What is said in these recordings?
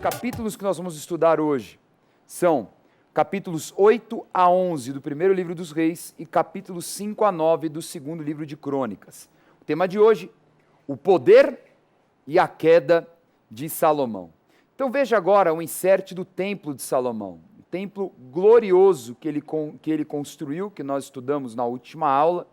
capítulos que nós vamos estudar hoje são capítulos 8 a 11 do primeiro livro dos Reis e capítulos 5 a 9 do segundo livro de Crônicas. O tema de hoje, o poder e a queda de Salomão. Então veja agora o insert do templo de Salomão, o templo glorioso que ele construiu, que nós estudamos na última aula,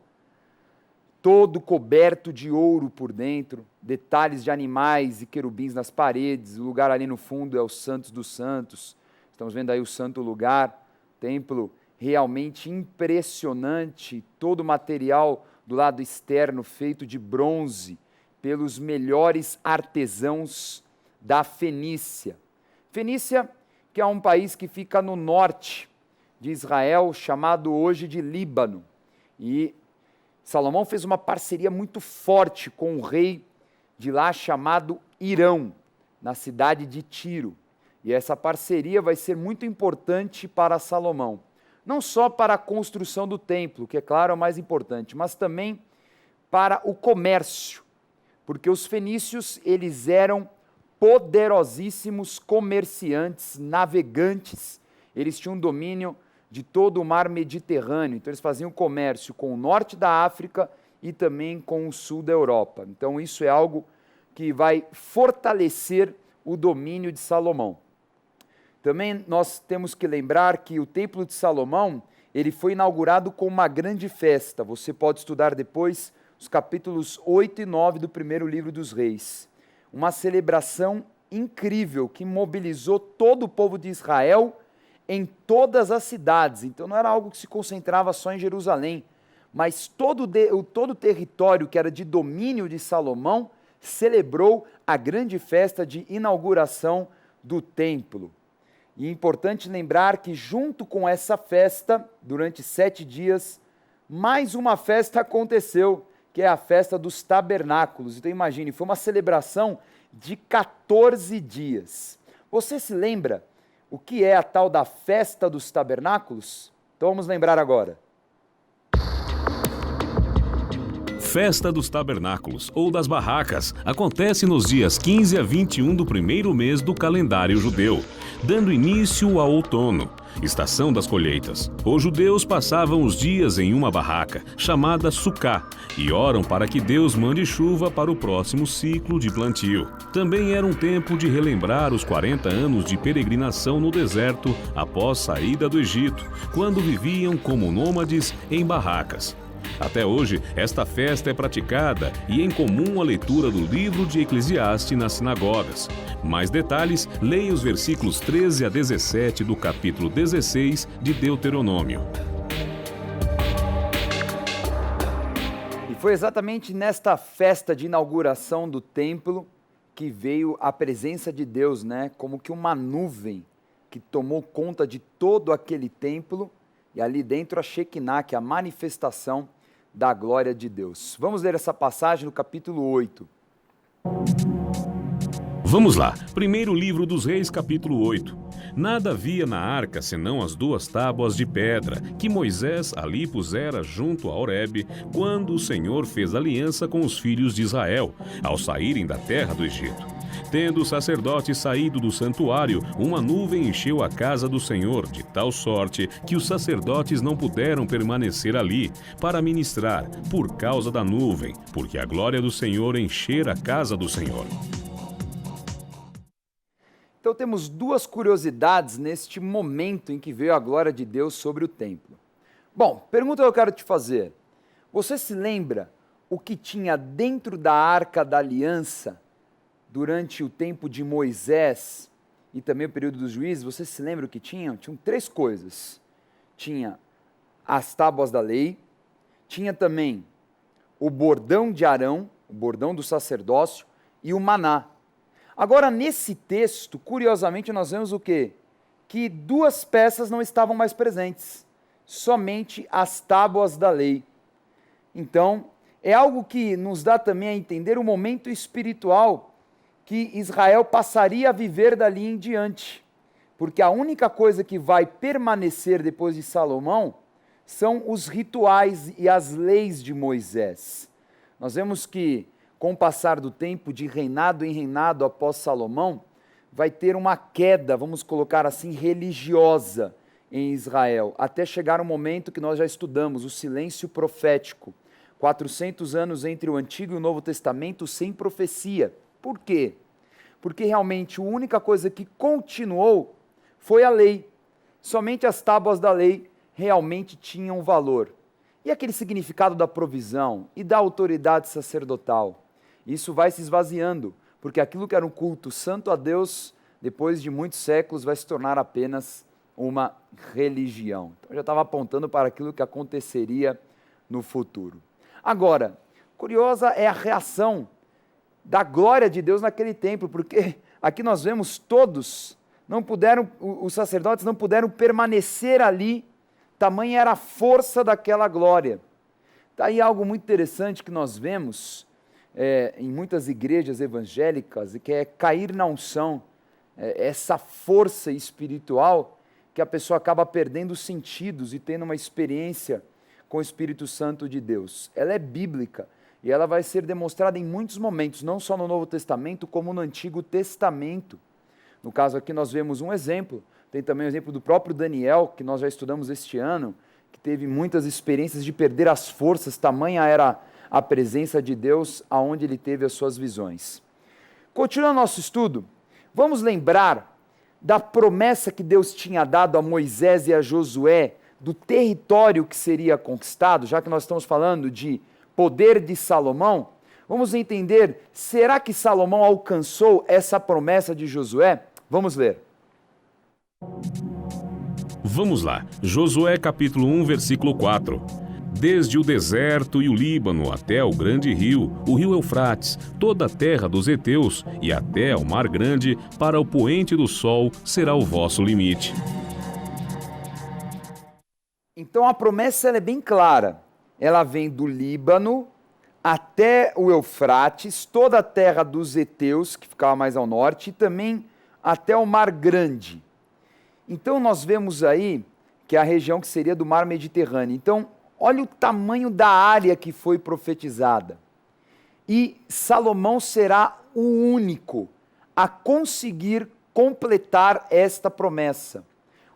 todo coberto de ouro por dentro, detalhes de animais e querubins nas paredes, o lugar ali no fundo é o Santos dos Santos, estamos vendo aí o santo lugar, templo realmente impressionante, todo o material do lado externo feito de bronze, pelos melhores artesãos da Fenícia. Fenícia, que é um país que fica no norte de Israel, chamado hoje de Líbano, e Salomão fez uma parceria muito forte com o rei de lá chamado Irão, na cidade de Tiro. E essa parceria vai ser muito importante para Salomão. Não só para a construção do templo, que é claro é o mais importante, mas também para o comércio. Porque os fenícios, eles eram poderosíssimos comerciantes, navegantes, eles tinham domínio de todo o mar Mediterrâneo, então eles faziam comércio com o norte da África e também com o sul da Europa. Então isso é algo que vai fortalecer o domínio de Salomão. Também nós temos que lembrar que o Templo de Salomão, ele foi inaugurado com uma grande festa. Você pode estudar depois os capítulos 8 e 9 do primeiro livro dos Reis. Uma celebração incrível que mobilizou todo o povo de Israel em todas as cidades. Então não era algo que se concentrava só em Jerusalém, mas todo o território que era de domínio de Salomão celebrou a grande festa de inauguração do templo. E é importante lembrar que junto com essa festa, durante 7 dias, mais uma festa aconteceu, que é a festa dos tabernáculos. Então imagine, foi uma celebração de 14 dias. Você se lembra o que é a tal da festa dos tabernáculos? Então vamos lembrar agora. Festa dos Tabernáculos, ou das Barracas, acontece nos dias 15 a 21 do primeiro mês do calendário judeu, dando início ao outono, estação das colheitas. Os judeus passavam os dias em uma barraca, chamada Sucá, e oram para que Deus mande chuva para o próximo ciclo de plantio. Também era um tempo de relembrar os 40 anos de peregrinação no deserto após saída do Egito, quando viviam como nômades em barracas. Até hoje, esta festa é praticada e em comum a leitura do livro de Eclesiastes nas sinagogas. Mais detalhes, leia os versículos 13 a 17 do capítulo 16 de Deuteronômio. E foi exatamente nesta festa de inauguração do templo que veio a presença de Deus, como que uma nuvem que tomou conta de todo aquele templo, e ali dentro a Shekinah, que é a manifestação da glória de Deus. Vamos ler essa passagem no capítulo 8. Vamos lá, primeiro livro dos Reis, capítulo 8. Nada havia na arca senão as 2 tábuas de pedra que Moisés ali pusera junto a Horebe, quando o Senhor fez aliança com os filhos de Israel, ao saírem da terra do Egito. Tendo o sacerdote saído do santuário, uma nuvem encheu a casa do Senhor, de tal sorte que os sacerdotes não puderam permanecer ali para ministrar, por causa da nuvem, porque a glória do Senhor enchera a casa do Senhor. Então temos 2 curiosidades neste momento em que veio a glória de Deus sobre o templo. Bom, pergunta que eu quero te fazer. Você se lembra o que tinha dentro da Arca da Aliança durante o tempo de Moisés e também o período dos juízes? Você se lembra o que tinham? Tinham 3 coisas. Tinha as tábuas da lei, tinha também o bordão de Arão, o bordão do sacerdócio, e o maná. Agora, nesse texto, curiosamente, nós vemos o quê? Que 2 peças não estavam mais presentes, somente as tábuas da lei. Então, é algo que nos dá também a entender o momento espiritual que Israel passaria a viver dali em diante, porque a única coisa que vai permanecer depois de Salomão são os rituais e as leis de Moisés. Nós vemos que, com o passar do tempo, de reinado em reinado após Salomão, vai ter uma queda, vamos colocar assim, religiosa em Israel, até chegar um momento que nós já estudamos, o silêncio profético. 400 anos entre o Antigo e o Novo Testamento sem profecia. Por quê? Porque realmente a única coisa que continuou foi a lei. Somente as tábuas da lei realmente tinham valor. E aquele significado da provisão e da autoridade sacerdotal? Isso vai se esvaziando, porque aquilo que era um culto santo a Deus, depois de muitos séculos, vai se tornar apenas uma religião. Então, eu já estava apontando para aquilo que aconteceria no futuro. Agora, curiosa é a reação da glória de Deus naquele templo, porque aqui nós vemos todos, os sacerdotes não puderam permanecer ali, tamanha era a força daquela glória. Está aí algo muito interessante que nós vemos em muitas igrejas evangélicas, que é cair na unção, essa força espiritual que a pessoa acaba perdendo os sentidos e tendo uma experiência com o Espírito Santo de Deus. Ela é bíblica e ela vai ser demonstrada em muitos momentos, não só no Novo Testamento, como no Antigo Testamento. No caso aqui nós vemos um exemplo, tem também o exemplo do próprio Daniel, que nós já estudamos este ano, que teve muitas experiências de perder as forças, tamanha era a presença de Deus aonde ele teve as suas visões. Continuando nosso estudo, vamos lembrar da promessa que Deus tinha dado a Moisés e a Josué, do território que seria conquistado, já que nós estamos falando de poder de Salomão, vamos entender, será que Salomão alcançou essa promessa de Josué? Vamos ler. Vamos lá, Josué capítulo 1, versículo 4. Desde o deserto e o Líbano até o grande rio, o rio Eufrates, toda a terra dos heteus e até ao mar grande, para o poente do sol será o vosso limite. Então a promessa ela é bem clara, ela vem do Líbano até o Eufrates, toda a terra dos heteus, que ficava mais ao norte, e também até o mar grande. Então nós vemos aí que é a região que seria do mar Mediterrâneo. Então, olha o tamanho da área que foi profetizada. E Salomão será o único a conseguir completar esta promessa.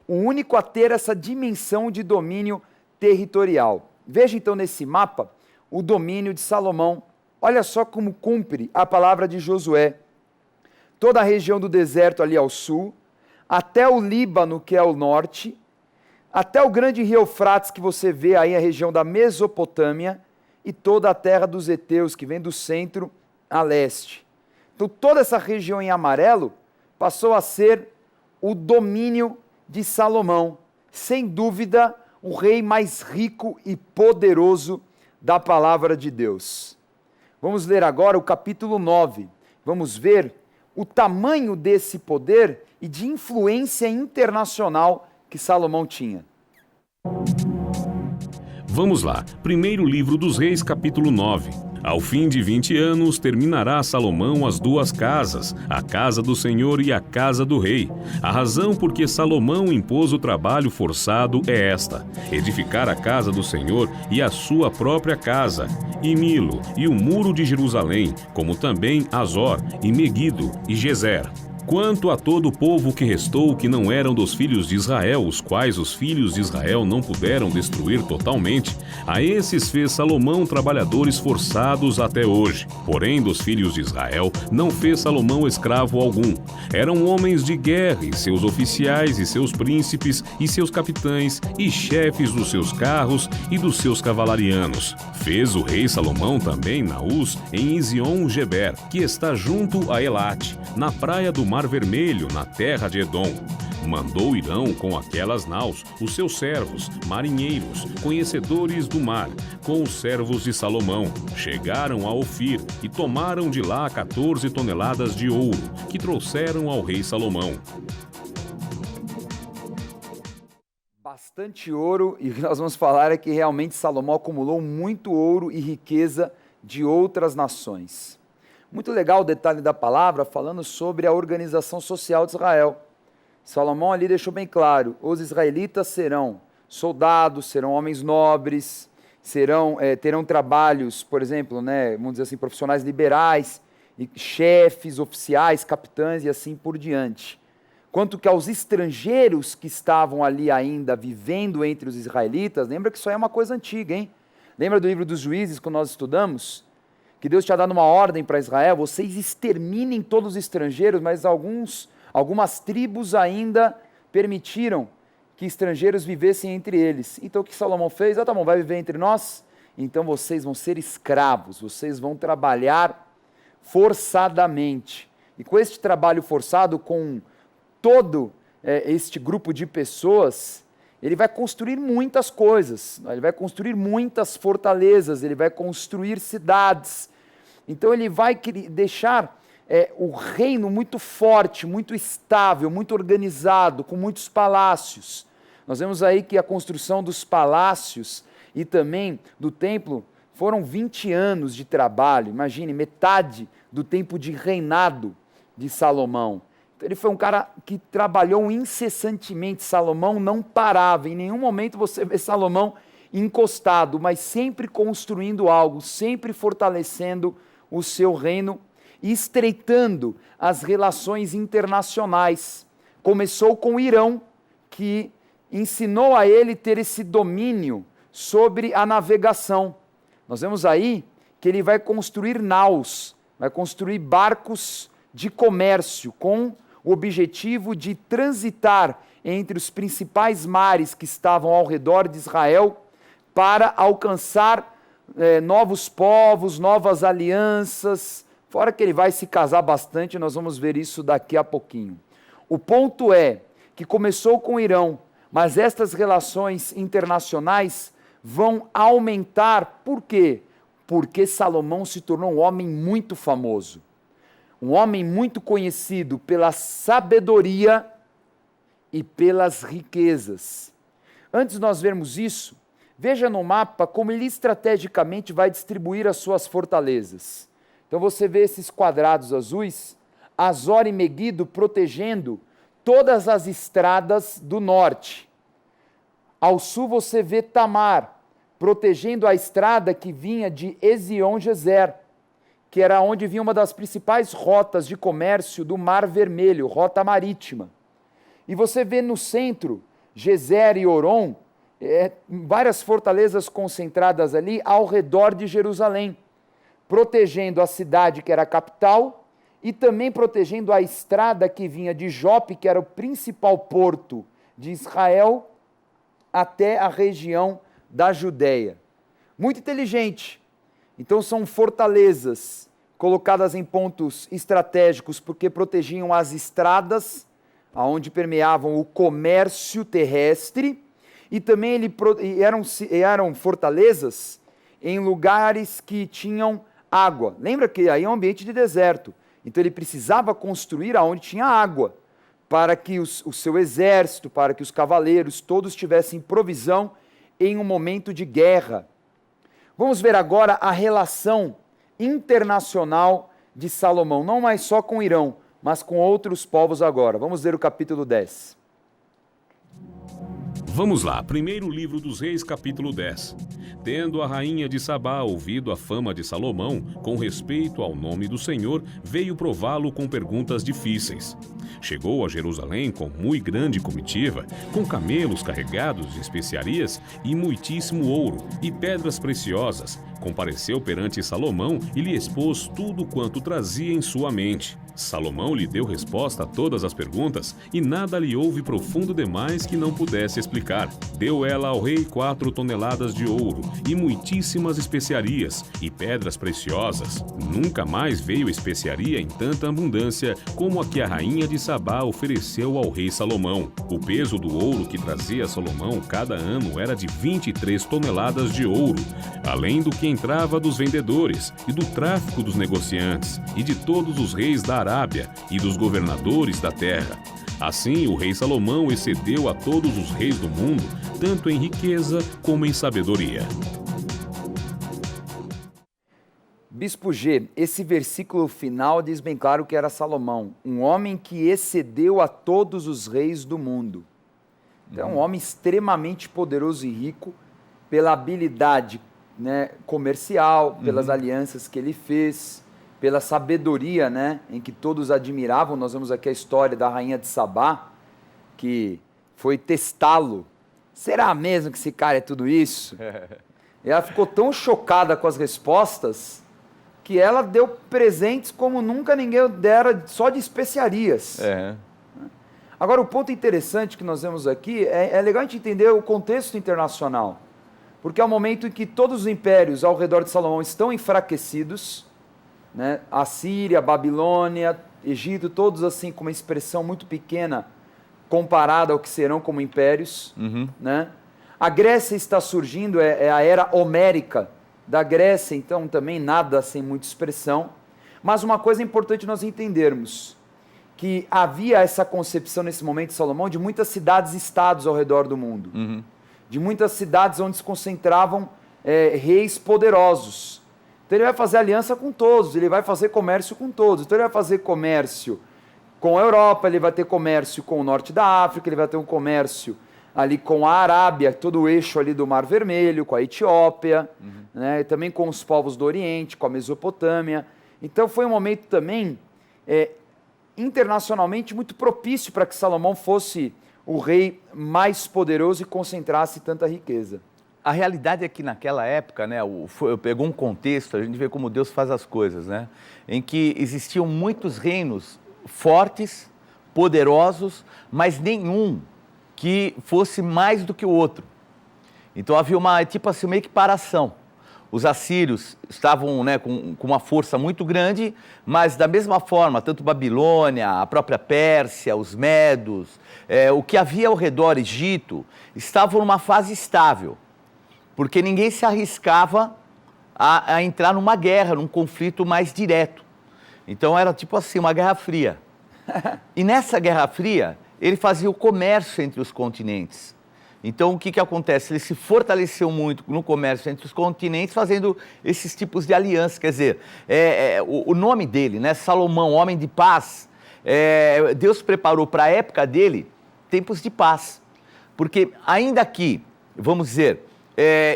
O único a ter essa dimensão de domínio territorial. Veja então nesse mapa o domínio de Salomão. Olha só como cumpre a palavra de Josué. Toda a região do deserto ali ao sul, até o Líbano, que é ao norte, até o grande rio Eufrates, que você vê aí a região da Mesopotâmia, e toda a terra dos heteus, que vem do centro a leste. Então toda essa região em amarelo passou a ser o domínio de Salomão, sem dúvida, o rei mais rico e poderoso da palavra de Deus. Vamos ler agora o capítulo 9. Vamos ver o tamanho desse poder e de influência internacional que Salomão tinha. Vamos lá, primeiro livro dos Reis, capítulo 9. Ao fim de 20 anos, terminará Salomão as duas casas, a casa do Senhor e a casa do rei. A razão por que Salomão impôs o trabalho forçado é esta: edificar a casa do Senhor e a sua própria casa, e Milo, e o muro de Jerusalém, como também Azor, e Meguido, e Gezer. Quanto a todo o povo que restou, que não eram dos filhos de Israel, os quais os filhos de Israel não puderam destruir totalmente, a esses fez Salomão trabalhadores forçados até hoje. Porém, dos filhos de Israel, não fez Salomão escravo algum. Eram homens de guerra, e seus oficiais, e seus príncipes, e seus capitães, e chefes dos seus carros e dos seus cavalarianos. Fez o rei Salomão também Naús em Ezion-Geber, que está junto a Elate, na praia do Mar Vermelho, na terra de Edom. Mandou Irão com aquelas naus, os seus servos, marinheiros, conhecedores do mar, com os servos de Salomão. Chegaram a Ofir e tomaram de lá 14 toneladas de ouro, que trouxeram ao rei Salomão. Bastante ouro, e o que nós vamos falar é que realmente Salomão acumulou muito ouro e riqueza de outras nações. Muito legal o detalhe da palavra, falando sobre a organização social de Israel. Salomão ali deixou bem claro, os israelitas serão soldados, serão homens nobres, terão trabalhos, por exemplo, vamos dizer assim, profissionais liberais, e chefes, oficiais, capitães e assim por diante. Quanto que aos estrangeiros que estavam ali ainda vivendo entre os israelitas, lembra que isso aí é uma coisa antiga, hein? Lembra do livro dos Juízes, quando nós estudamos? Que Deus tinha dado uma ordem para Israel, vocês exterminem todos os estrangeiros, mas algumas tribos ainda permitiram que estrangeiros vivessem entre eles. Então o que Salomão fez? Tá bom, vai viver entre nós? Então vocês vão ser escravos, vocês vão trabalhar forçadamente. E com este trabalho forçado, com todo este grupo de pessoas, ele vai construir muitas coisas, ele vai construir muitas fortalezas, ele vai construir cidades. Então ele vai deixar o reino muito forte, muito estável, muito organizado, com muitos palácios. Nós vemos aí que a construção dos palácios e também do templo foram 20 anos de trabalho, imagine, metade do tempo de reinado de Salomão. Então, ele foi um cara que trabalhou incessantemente, Salomão não parava, em nenhum momento você vê Salomão encostado, mas sempre construindo algo, sempre fortalecendo o seu reino e estreitando as relações internacionais. Começou com o Irão, que ensinou a ele ter esse domínio sobre a navegação. Nós vemos aí que ele vai construir naus, vai construir barcos de comércio com o objetivo de transitar entre os principais mares que estavam ao redor de Israel para alcançar novos povos, novas alianças, fora que ele vai se casar bastante, nós vamos ver isso daqui a pouquinho. O ponto é que começou com o Irão, mas estas relações internacionais vão aumentar, por quê? Porque Salomão se tornou um homem muito famoso. Um homem muito conhecido pela sabedoria e pelas riquezas. Antes de nós vermos isso, veja no mapa como ele estrategicamente vai distribuir as suas fortalezas. Então você vê esses quadrados azuis, Azor e Meguido protegendo todas as estradas do norte. Ao sul você vê Tamar protegendo a estrada que vinha de Ezion-Gezer, que era onde vinha uma das principais rotas de comércio do Mar Vermelho, rota marítima. E você vê no centro, Gezer e Oron, várias fortalezas concentradas ali ao redor de Jerusalém, protegendo a cidade que era a capital e também protegendo a estrada que vinha de Jope, que era o principal porto de Israel, até a região da Judéia. Muito inteligente. Então são fortalezas colocadas em pontos estratégicos porque protegiam as estradas, aonde permeavam o comércio terrestre, e também eram fortalezas em lugares que tinham água. Lembra que aí é um ambiente de deserto, então ele precisava construir aonde tinha água, para que o seu exército, para que os cavaleiros, todos tivessem provisão em um momento de guerra. Vamos ver agora a relação internacional de Salomão, não mais só com o Irão, mas com outros povos agora. Vamos ver o capítulo 10. Vamos lá, primeiro livro dos Reis, capítulo 10. Tendo a rainha de Sabá ouvido a fama de Salomão, com respeito ao nome do Senhor, veio prová-lo com perguntas difíceis. Chegou a Jerusalém com muito grande comitiva, com camelos carregados de especiarias e muitíssimo ouro e pedras preciosas. Compareceu perante Salomão e lhe expôs tudo quanto trazia em sua mente. Salomão lhe deu resposta a todas as perguntas, e nada lhe houve profundo demais que não pudesse explicar. Deu ela ao rei 4 toneladas de ouro, e muitíssimas especiarias, e pedras preciosas. Nunca mais veio especiaria em tanta abundância, como a que a rainha de Sabá ofereceu ao rei Salomão. O peso do ouro que trazia Salomão cada ano era de 23 toneladas de ouro, além do que entrava dos vendedores, e do tráfico dos negociantes, e de todos os reis da Arábia e dos governadores da terra. Assim, o rei Salomão excedeu a todos os reis do mundo, tanto em riqueza como em sabedoria. Bispo G, esse versículo final diz bem claro que era Salomão, um homem que excedeu a todos os reis do mundo. Então, um homem extremamente poderoso e rico pela habilidade, comercial, pelas alianças que ele fez, pela sabedoria, né, em que todos admiravam. Nós vemos aqui a história da rainha de Sabá, que foi testá-lo. Será mesmo que esse cara é tudo isso? E ela ficou tão chocada com as respostas que ela deu presentes como nunca ninguém dera, só de especiarias. Agora, o ponto interessante que nós vemos aqui é legal a gente entender o contexto internacional, porque é o momento em que todos os impérios ao redor de Salomão estão enfraquecidos, né? A Síria, a Babilônia, Egito, todos assim com uma expressão muito pequena comparada ao que serão como impérios, né? A Grécia está surgindo, é a era homérica da Grécia, então também nada sem muita expressão. Mas uma coisa importante nós entendermos, que havia essa concepção nesse momento de Salomão de muitas cidades-estados ao redor do mundo, de muitas cidades onde se concentravam reis poderosos. Então ele vai fazer aliança com todos, ele vai fazer comércio com todos. Então ele vai fazer comércio com a Europa, ele vai ter comércio com o norte da África, ele vai ter um comércio ali com a Arábia, todo o eixo ali do Mar Vermelho, com a Etiópia, né, e também com os povos do Oriente, com a Mesopotâmia. Então foi um momento também internacionalmente muito propício para que Salomão fosse o rei mais poderoso e concentrasse tanta riqueza. A realidade é que naquela época, né, pegou um contexto, a gente vê como Deus faz as coisas, né, em que existiam muitos reinos fortes, poderosos, mas nenhum que fosse mais do que o outro. Então havia uma equiparação. Os assírios estavam, né, com uma força muito grande, mas da mesma forma, tanto Babilônia, a própria Pérsia, os Medos, o que havia ao redor, Egito, estavam numa fase estável, porque ninguém se arriscava a entrar numa guerra, num conflito mais direto. Então era tipo assim, uma guerra fria. E nessa guerra fria, ele fazia o comércio entre os continentes. Então o que acontece? Ele se fortaleceu muito no comércio entre os continentes, fazendo esses tipos de alianças. Quer dizer, o nome dele, né, Salomão, homem de paz, Deus preparou para a época dele tempos de paz. Porque ainda que, vamos dizer,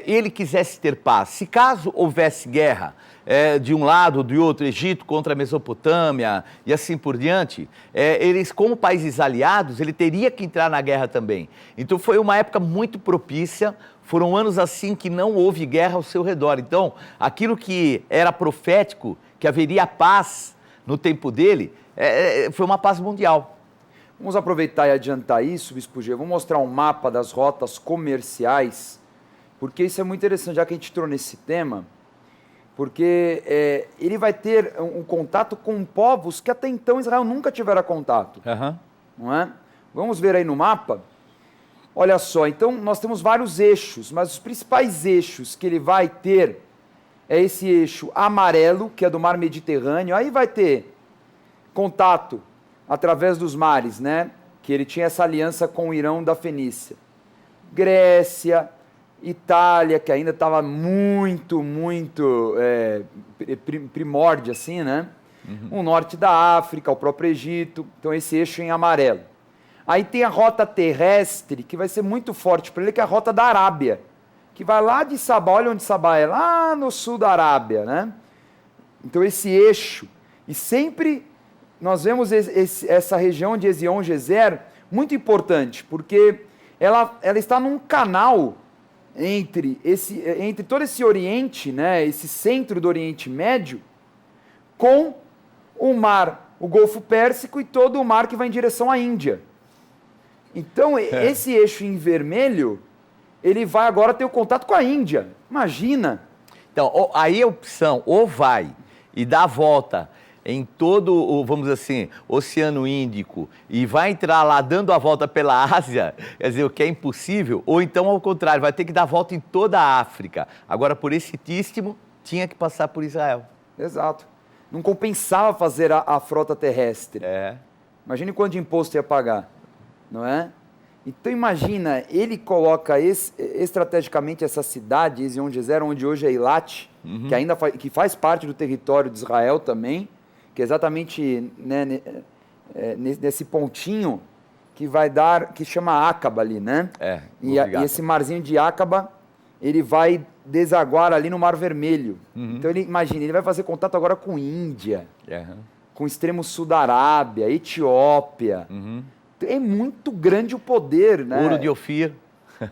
ele quisesse ter paz, se caso houvesse guerra, de um lado ou do outro, Egito contra a Mesopotâmia e assim por diante, eles, como países aliados, ele teria que entrar na guerra também. Então foi uma época muito propícia, foram anos assim que não houve guerra ao seu redor. Então, aquilo que era profético, que haveria paz no tempo dele, foi uma paz mundial. Vamos aproveitar e adiantar isso, Bispo G. Vamos mostrar um mapa das rotas comerciais, porque isso é muito interessante, já que a gente entrou nesse tema, porque ele vai ter um contato com povos que até então Israel nunca tivera contato. Não é? Vamos ver aí no mapa. Olha só, então nós temos vários eixos, mas os principais eixos que ele vai ter é esse eixo amarelo, que é do mar Mediterrâneo. Aí vai ter contato através dos mares, né? Que ele tinha essa aliança com o Irão da Fenícia. Grécia, Itália, que ainda estava muito primórdia, assim, né? O norte da África, o próprio Egito, então esse eixo em amarelo. Aí tem a rota terrestre, que vai ser muito forte para ele, que é a rota da Arábia, que vai lá de Sabá, olha onde Sabá é, lá no sul da Arábia, né? Então esse eixo, e sempre nós vemos essa região de Ezion-Gezer muito importante, porque ela está num canal entre todo esse Oriente, né, esse centro do Oriente Médio, com o mar, o Golfo Pérsico e todo o mar que vai em direção à Índia. Então, esse eixo em vermelho, ele vai agora ter o contato com a Índia. Imagina! Então, aí a opção, ou vai e dá a volta em todo o, vamos dizer assim, Oceano Índico e vai entrar lá dando a volta pela Ásia, quer dizer, o que é impossível, ou então, ao contrário, vai ter que dar a volta em toda a África. Agora, por esse istmo, tinha que passar por Israel. Exato. Não compensava fazer a frota terrestre. Imagine quanto de imposto ia pagar, não é? Então, imagina, ele coloca estrategicamente essa cidade, Ezion-Gezer, onde hoje é Eilat, que ainda que faz parte do território de Israel também, que é exatamente, né, nesse pontinho que vai dar, que chama Acaba ali, né? E esse marzinho de Acaba, ele vai desaguar ali no Mar Vermelho. Então ele imagina, ele vai fazer contato agora com Índia, com o extremo sul da Arábia, Etiópia. É muito grande o poder, né? Ouro de Ofir.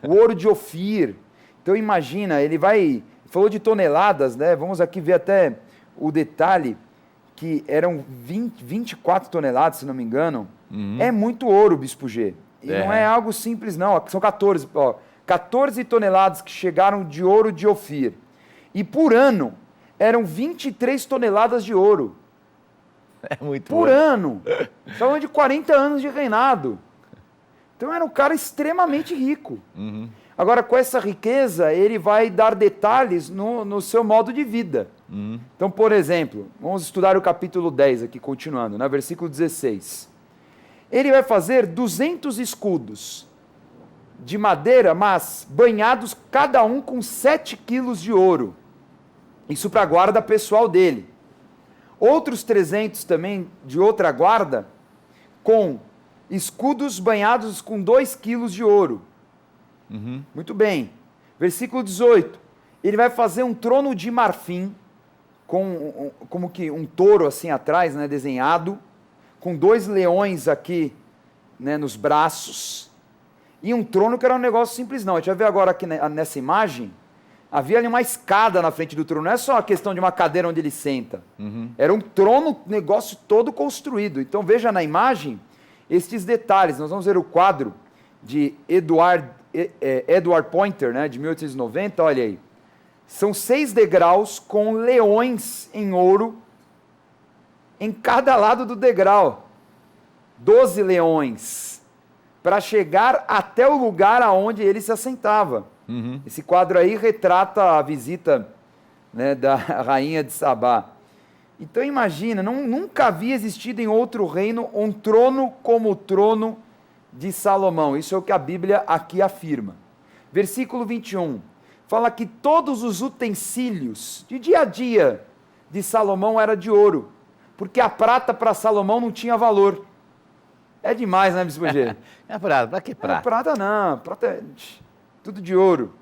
O ouro de Ofir. Então imagina, ele vai... Falou de toneladas, né? Vamos aqui ver até o detalhe, que eram 24 toneladas, se não me engano. É muito ouro, Bispo G. E não é algo simples, não. São 14, 14 toneladas que chegaram de ouro de Ofir. E por ano, eram 23 toneladas de ouro. É muito por ano. Falando de 40 anos de reinado. Então era um cara extremamente rico. Agora, com essa riqueza, ele vai dar detalhes no seu modo de vida. Então, por exemplo, vamos estudar o capítulo 10 aqui, continuando, né? Versículo 16. Ele vai fazer 200 escudos de madeira, mas banhados cada um com 7 quilos de ouro. Isso para a guarda pessoal dele. Outros 300 também de outra guarda, com escudos banhados com 2 quilos de ouro. Muito bem. Versículo 18. Ele vai fazer um trono de marfim, com como que um touro assim atrás, né, desenhado, com 2 leões aqui, né, nos braços, e um trono que era um negócio simples não. A gente vai ver agora aqui nessa imagem, havia ali uma escada na frente do trono, não é só a questão de uma cadeira onde ele senta. Era um trono, negócio todo construído. Então veja na imagem estes detalhes. Nós vamos ver o quadro de Edward Poynter, né, de 1890, olha aí. São 6 degraus com leões em ouro em cada lado do degrau. 12 leões, para chegar até o lugar aonde ele se assentava. Esse quadro aí retrata a visita, né, da rainha de Sabá. Então imagina, nunca havia existido em outro reino um trono como o trono de Salomão. Isso é o que a Bíblia aqui afirma. Versículo 21, fala que todos os utensílios de dia a dia de Salomão era de ouro, porque a prata para Salomão não tinha valor. É demais, né, Bispo G? É prata, para que prata? Prata não, prata é tudo de ouro.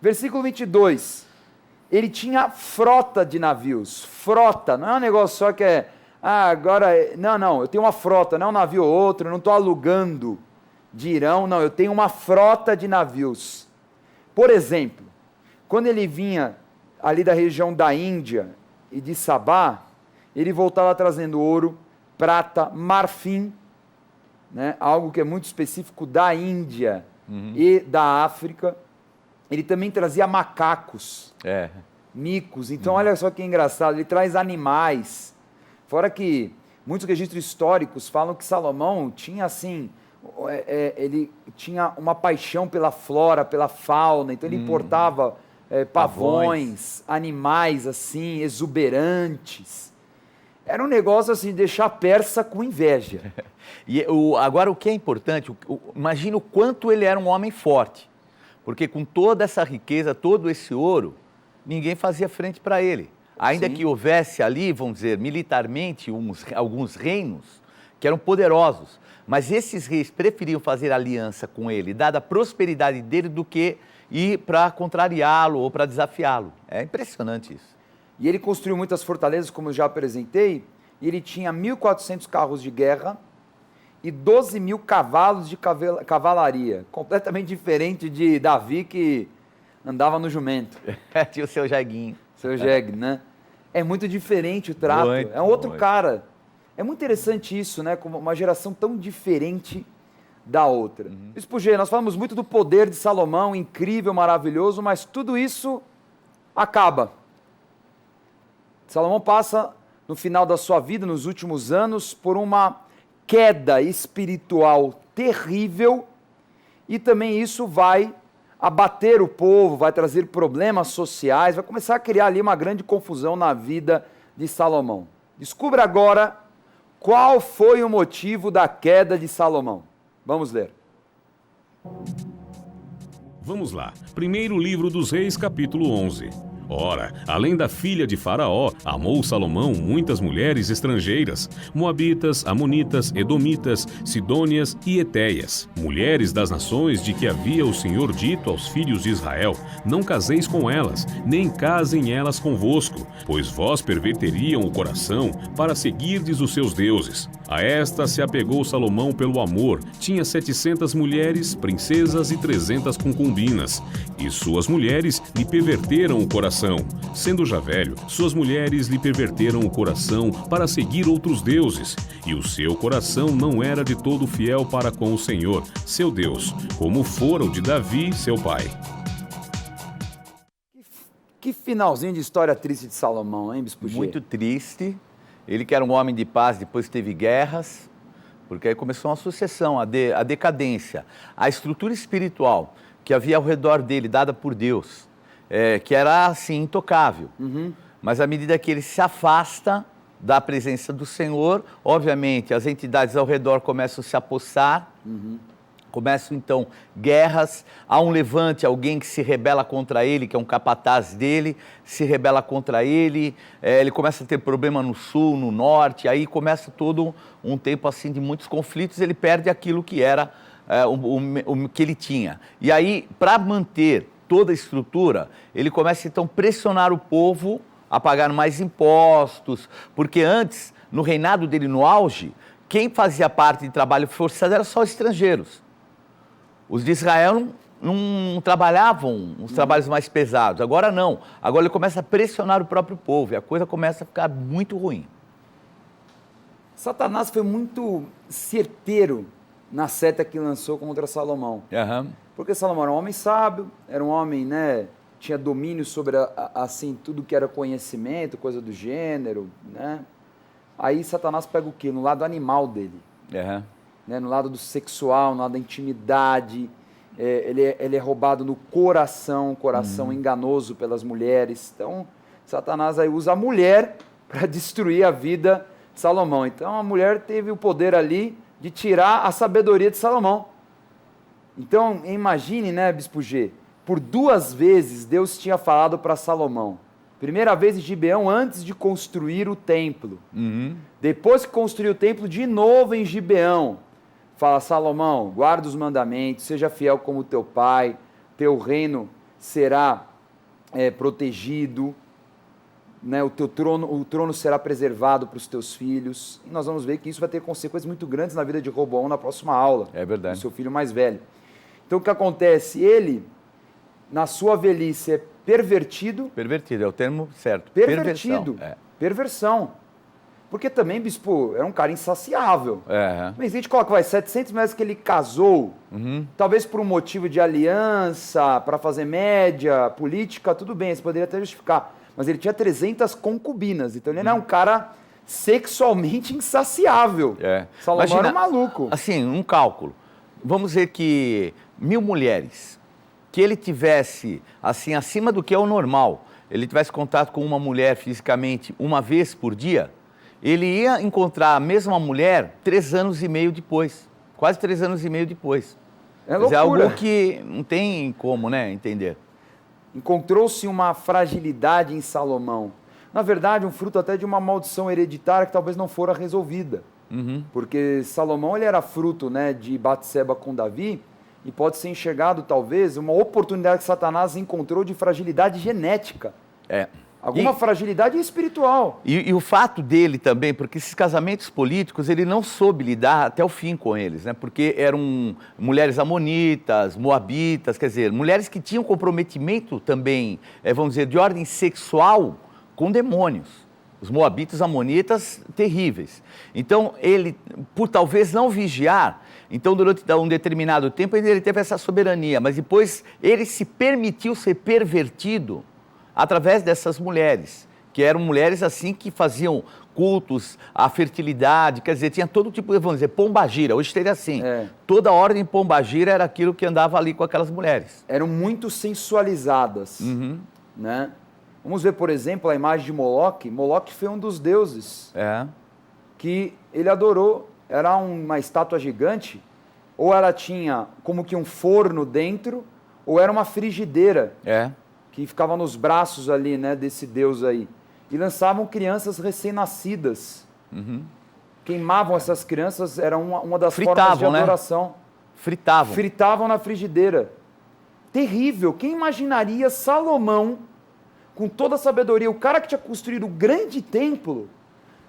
Versículo 22, ele tinha frota de navios. Frota, não é um negócio só que é, agora, não, eu tenho uma frota, não é um navio ou outro, eu não estou alugando de Irão, não, eu tenho uma frota de navios. Por exemplo, quando ele vinha ali da região da Índia e de Sabá, ele voltava trazendo ouro, prata, marfim, né, algo que é muito específico da Índia e da África. Ele também trazia macacos, micos. Então, olha só que engraçado, ele traz animais. Fora que muitos registros históricos falam que Salomão tinha, assim, ele tinha uma paixão pela flora, pela fauna. Então, ele importava pavões, animais, assim, exuberantes. Era um negócio, assim, de deixar a persa com inveja. E agora, o que é importante, imagina o quanto ele era um homem forte. Porque com toda essa riqueza, todo esse ouro, ninguém fazia frente para ele. Ainda que houvesse ali, vamos dizer, militarmente, alguns reinos que eram poderosos. Mas esses reis preferiam fazer aliança com ele, dada a prosperidade dele, do que ir para contrariá-lo ou para desafiá-lo. É impressionante isso. E ele construiu muitas fortalezas, como eu já apresentei, e ele tinha 1.400 carros de guerra e 12.000 cavalos de cavalaria. Completamente diferente de Davi, que andava no jumento. Tinha o seu jeguinho. Seu jegue, né? É muito diferente o trato. É um outro cara. É muito interessante isso, né? Como uma geração tão diferente da outra. Bispo G, nós falamos muito do poder de Salomão, incrível, maravilhoso, mas tudo isso acaba. Salomão passa, no final da sua vida, nos últimos anos, por uma queda espiritual terrível, e também isso vai abater o povo, vai trazer problemas sociais, vai começar a criar ali uma grande confusão na vida de Salomão. Descubra agora qual foi o motivo da queda de Salomão. Vamos ler. Vamos lá. Primeiro livro dos Reis, capítulo 11. Ora, além da filha de Faraó, amou Salomão muitas mulheres estrangeiras, moabitas, amonitas, edomitas, sidônias e etéias, mulheres das nações de que havia o Senhor dito aos filhos de Israel: não caseis com elas, nem casem elas convosco, pois vós perverteriam o coração para seguirdes os seus deuses. A esta se apegou Salomão pelo amor, tinha 700 mulheres, princesas e 300 concubinas, e suas mulheres lhe perverteram o coração. Sendo já velho, suas mulheres lhe perverteram o coração para seguir outros deuses, e o seu coração não era de todo fiel para com o Senhor, seu Deus, como fora o de Davi, seu pai. Que finalzinho de história triste de Salomão, hein, Bispo G? Muito triste. Ele que era um homem de paz, depois teve guerras, porque aí começou uma sucessão, a decadência. A estrutura espiritual que havia ao redor dele, dada por Deus, que era assim, intocável. Mas à medida que ele se afasta da presença do Senhor, obviamente as entidades ao redor começam a se apossar, começam então guerras, há um levante, alguém que se rebela contra ele, que é um capataz dele, se rebela contra ele, ele começa a ter problema no sul, no norte, aí começa todo um tempo assim de muitos conflitos, ele perde aquilo que era o que ele tinha. E aí, para manter toda a estrutura, ele começa então a pressionar o povo a pagar mais impostos, porque antes, no reinado dele no auge, quem fazia parte de trabalho forçado era só estrangeiros. Os de Israel não trabalhavam os trabalhos mais pesados, agora não. Agora ele começa a pressionar o próprio povo e a coisa começa a ficar muito ruim. Satanás foi muito certeiro na seta que lançou contra Salomão. Porque Salomão era um homem sábio, era um homem, né, tinha domínio sobre, assim, tudo que era conhecimento, coisa do gênero, né? Aí Satanás pega o quê? No lado animal dele. Né? No lado do sexual, no lado da intimidade. Ele é roubado no coração enganoso pelas mulheres. Então, Satanás aí usa a mulher para destruir a vida de Salomão. Então, a mulher teve o poder ali de tirar a sabedoria de Salomão. Então, imagine, né, Bispo G, por 2 vezes Deus tinha falado para Salomão. Primeira vez em Gibeão, antes de construir o templo. Depois que construiu o templo, de novo em Gibeão. Fala: Salomão, guarda os mandamentos, seja fiel como teu pai, teu reino será protegido, né, o trono será preservado para os teus filhos. E nós vamos ver que isso vai ter consequências muito grandes na vida de Roboão na próxima aula. É verdade. O seu filho mais velho. Então o que acontece? Ele, na sua velhice, é pervertido. Pervertido, é o termo certo. Pervertido. Perversão. Porque também, Bispo, era um cara insaciável. Mas a gente coloca, 700 mulheres que ele casou, talvez por um motivo de aliança, para fazer média, política, tudo bem, você poderia até justificar. Mas ele tinha 300 concubinas, então ele era um cara sexualmente insaciável. Salomão Imagina, era um maluco. Assim, um cálculo. Vamos dizer que 1000 mulheres, que ele tivesse, assim, acima do que é o normal, ele tivesse contato com uma mulher fisicamente uma vez por dia, ele ia encontrar a mesma mulher 3 anos e meio depois. Quase 3 anos e meio depois. É loucura. É algo que não tem como, né, entender. Encontrou-se uma fragilidade em Salomão. Na verdade, um fruto até de uma maldição hereditária que talvez não fora resolvida. Porque Salomão ele era fruto, né, de Batseba com Davi, e pode ser enxergado talvez uma oportunidade que Satanás encontrou de fragilidade genética. Alguma fragilidade espiritual. E o fato dele também, porque esses casamentos políticos, ele não soube lidar até o fim com eles, né? Porque eram mulheres amonitas, moabitas, quer dizer, mulheres que tinham comprometimento também, vamos dizer, de ordem sexual com demônios. Os moabitas, amonitas, terríveis. Então, ele, por talvez não vigiar, então durante um determinado tempo ele teve essa soberania, mas depois ele se permitiu ser pervertido através dessas mulheres, que eram mulheres assim que faziam cultos à fertilidade, quer dizer, tinha todo tipo de, vamos dizer, pombagira, hoje seria assim, toda a ordem pombagira era aquilo que andava ali com aquelas mulheres. Eram muito sensualizadas, né? Vamos ver, por exemplo, a imagem de Moloque. Moloque foi um dos deuses que ele adorou. Era uma estátua gigante, ou ela tinha como que um forno dentro, ou era uma frigideira. que ficava nos braços ali, né, desse Deus aí. E lançavam crianças recém-nascidas. Queimavam essas crianças, era uma das formas de adoração. Né? Fritavam na frigideira. Terrível. Quem imaginaria Salomão, com toda a sabedoria, o cara que tinha construído o grande templo,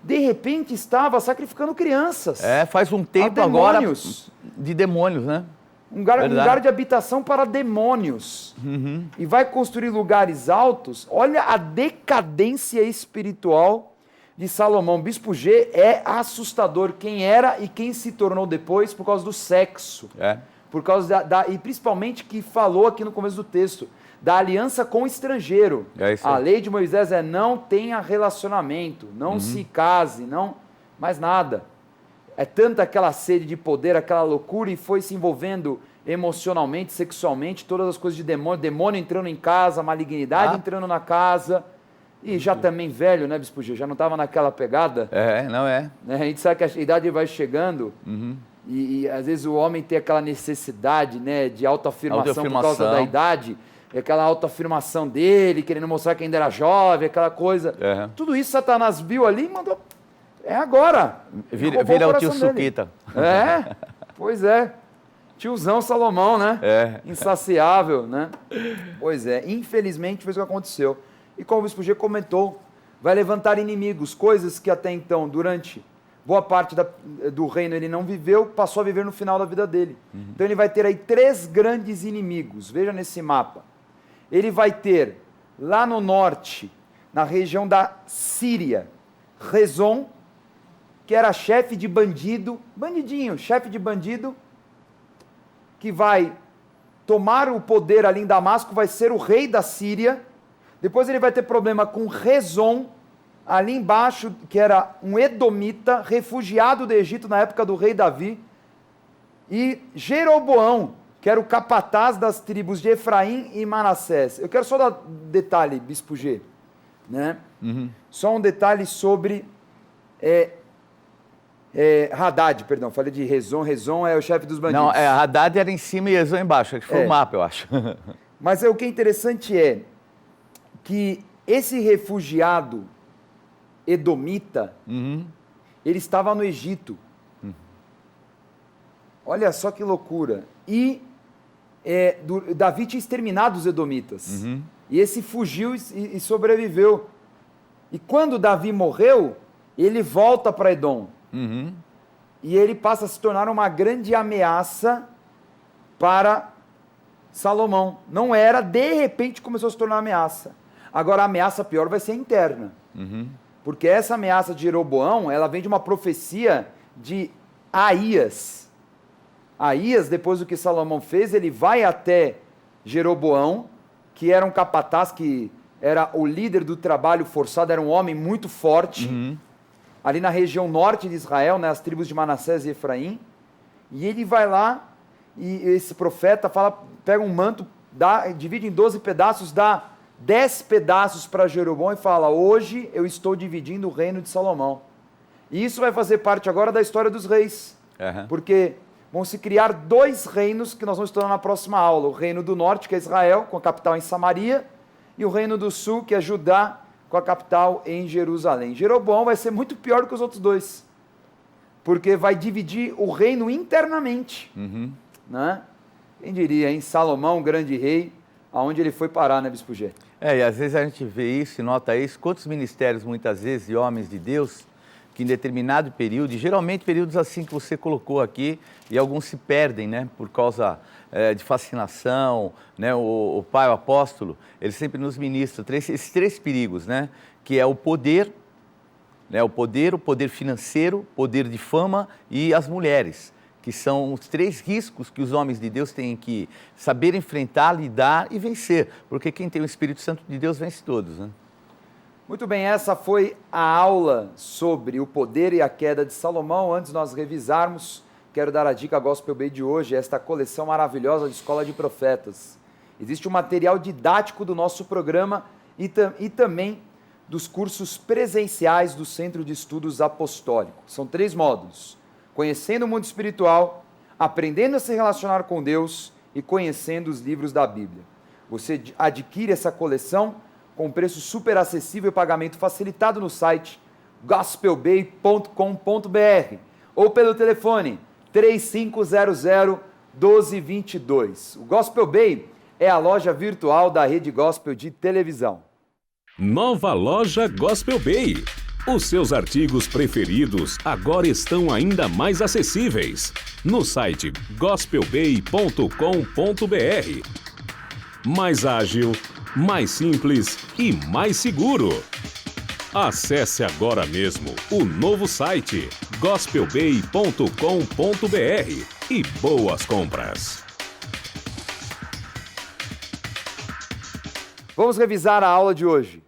de repente estava sacrificando crianças. Faz um tempo agora de demônios, né? Um lugar de habitação para demônios. E vai construir lugares altos. Olha a decadência espiritual de Salomão. Bispo G é assustador quem era e quem se tornou depois por causa do sexo. Por causa e principalmente que falou aqui no começo do texto, da aliança com o estrangeiro. A lei de Moisés não tenha relacionamento, não se case, não mais nada. É tanta aquela sede de poder, aquela loucura, e foi se envolvendo emocionalmente, sexualmente, todas as coisas de demônio entrando em casa, malignidade entrando na casa, e já também velho, né, Bispo G? Já não estava naquela pegada? Não é. A gente sabe que a idade vai chegando, e às vezes o homem tem aquela necessidade, né, de autoafirmação por causa da idade, aquela autoafirmação dele, querendo mostrar que ainda era jovem, aquela coisa. Tudo isso Satanás viu ali e mandou... É agora. Vira o tio Suquita. Pois é. Tiozão Salomão, né? Insaciável, né? Pois é. Infelizmente foi isso que aconteceu. E como o Bispo G comentou, vai levantar inimigos, coisas que até então, durante boa parte do reino ele não viveu, passou a viver no final da vida dele. Então ele vai ter aí 3 grandes inimigos. Veja nesse mapa. Ele vai ter, lá no norte, na região da Síria, Rezon, que era chefe de chefe de bandido, que vai tomar o poder ali em Damasco, vai ser o rei da Síria. Depois ele vai ter problema com Rezon, ali embaixo, que era um edomita, refugiado do Egito na época do rei Davi. E Jeroboão, que era o capataz das tribos de Efraim e Manassés. Eu quero só dar detalhe, Bispo G, né? Só um detalhe sobre... Haddad, perdão, falei de Rezon. Rezon é o chefe dos bandidos. Não, Haddad era em cima e Rezon embaixo, acho que foi o mapa, eu acho. Mas o que é interessante é que esse refugiado edomita, ele estava no Egito. Olha só que loucura. E Davi tinha exterminado os edomitas. E esse fugiu e sobreviveu. E quando Davi morreu, ele volta para Edom. E ele passa a se tornar uma grande ameaça para Salomão. Não era, de repente começou a se tornar uma ameaça. Agora a ameaça pior vai ser interna. Porque essa ameaça de Jeroboão, ela vem de uma profecia de Aías. Aías, depois do que Salomão fez, ele vai até Jeroboão, que era um capataz, que era o líder do trabalho forçado, era um homem muito forte, ali na região norte de Israel, né, as tribos de Manassés e Efraim, e ele vai lá, e esse profeta pega um manto, divide em 12 pedaços, dá 10 pedaços para Jeroboão e fala: hoje eu estou dividindo o reino de Salomão. E isso vai fazer parte agora da história dos reis, porque vão se criar 2 reinos que nós vamos estudar na próxima aula: o reino do norte, que é Israel, com a capital em Samaria, e o reino do sul, que é Judá, com a capital em Jerusalém. Jeroboão vai ser muito pior que os outros 2, porque vai dividir o reino internamente. Né? Quem diria, hein? Salomão, grande rei, aonde ele foi parar, né, Bispo G? E às vezes a gente vê isso e nota isso, quantos ministérios, muitas vezes, de homens de Deus, que em determinado período, geralmente períodos assim que você colocou aqui, e alguns se perdem, né, por causa de fascinação, né, o pai, o apóstolo, ele sempre nos ministra esses 3 perigos, né, que é o poder, né, o poder financeiro, poder de fama e as mulheres, que são os 3 riscos que os homens de Deus têm que saber enfrentar, lidar e vencer, porque quem tem o Espírito Santo de Deus vence todos, né? Muito bem, essa foi a aula sobre o poder e a queda de Salomão. Antes de nós revisarmos, quero dar a dica Gospel Bay de hoje, esta coleção maravilhosa de Escola de Profetas. Existe um material didático do nosso programa e também dos cursos presenciais do Centro de Estudos Apostólicos. São 3 módulos: conhecendo o mundo espiritual, aprendendo a se relacionar com Deus e conhecendo os livros da Bíblia. Você adquire essa coleção com preço super acessível e pagamento facilitado no site gospelbay.com.br ou pelo telefone 3500-1222. O Gospel Bay é a loja virtual da Rede Gospel de televisão. Nova loja Gospel Bay. Os seus artigos preferidos agora estão ainda mais acessíveis no site gospelbay.com.br. Mais ágil, mais simples e mais seguro. Acesse agora mesmo o novo site gospelbay.com.br e boas compras. Vamos revisar a aula de hoje.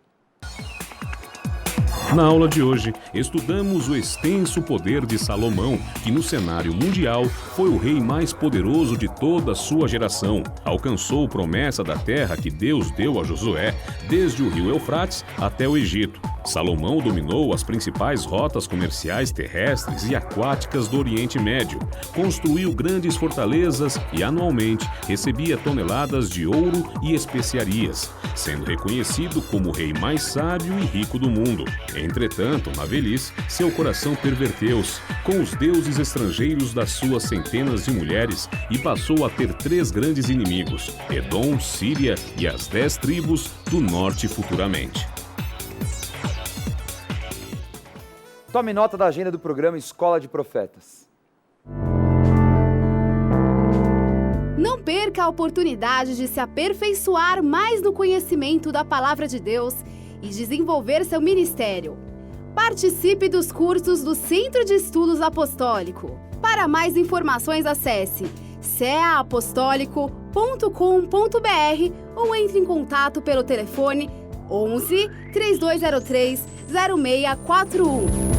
Na aula de hoje, estudamos o extenso poder de Salomão, que no cenário mundial foi o rei mais poderoso de toda a sua geração. Alcançou promessa da terra que Deus deu a Josué, desde o rio Eufrates até o Egito. Salomão dominou as principais rotas comerciais terrestres e aquáticas do Oriente Médio, construiu grandes fortalezas e anualmente recebia toneladas de ouro e especiarias, sendo reconhecido como o rei mais sábio e rico do mundo. Entretanto, na velhice, seu coração perverteu-se com os deuses estrangeiros das suas centenas de mulheres e passou a ter 3 grandes inimigos, Edom, Síria e as 10 tribos do norte futuramente. Tome nota da agenda do programa Escola de Profetas. Não perca a oportunidade de se aperfeiçoar mais no conhecimento da Palavra de Deus e desenvolver seu ministério. Participe dos cursos do Centro de Estudos Apostólico. Para mais informações, acesse ceaapostólico.com.br ou entre em contato pelo telefone 11 3203 0641.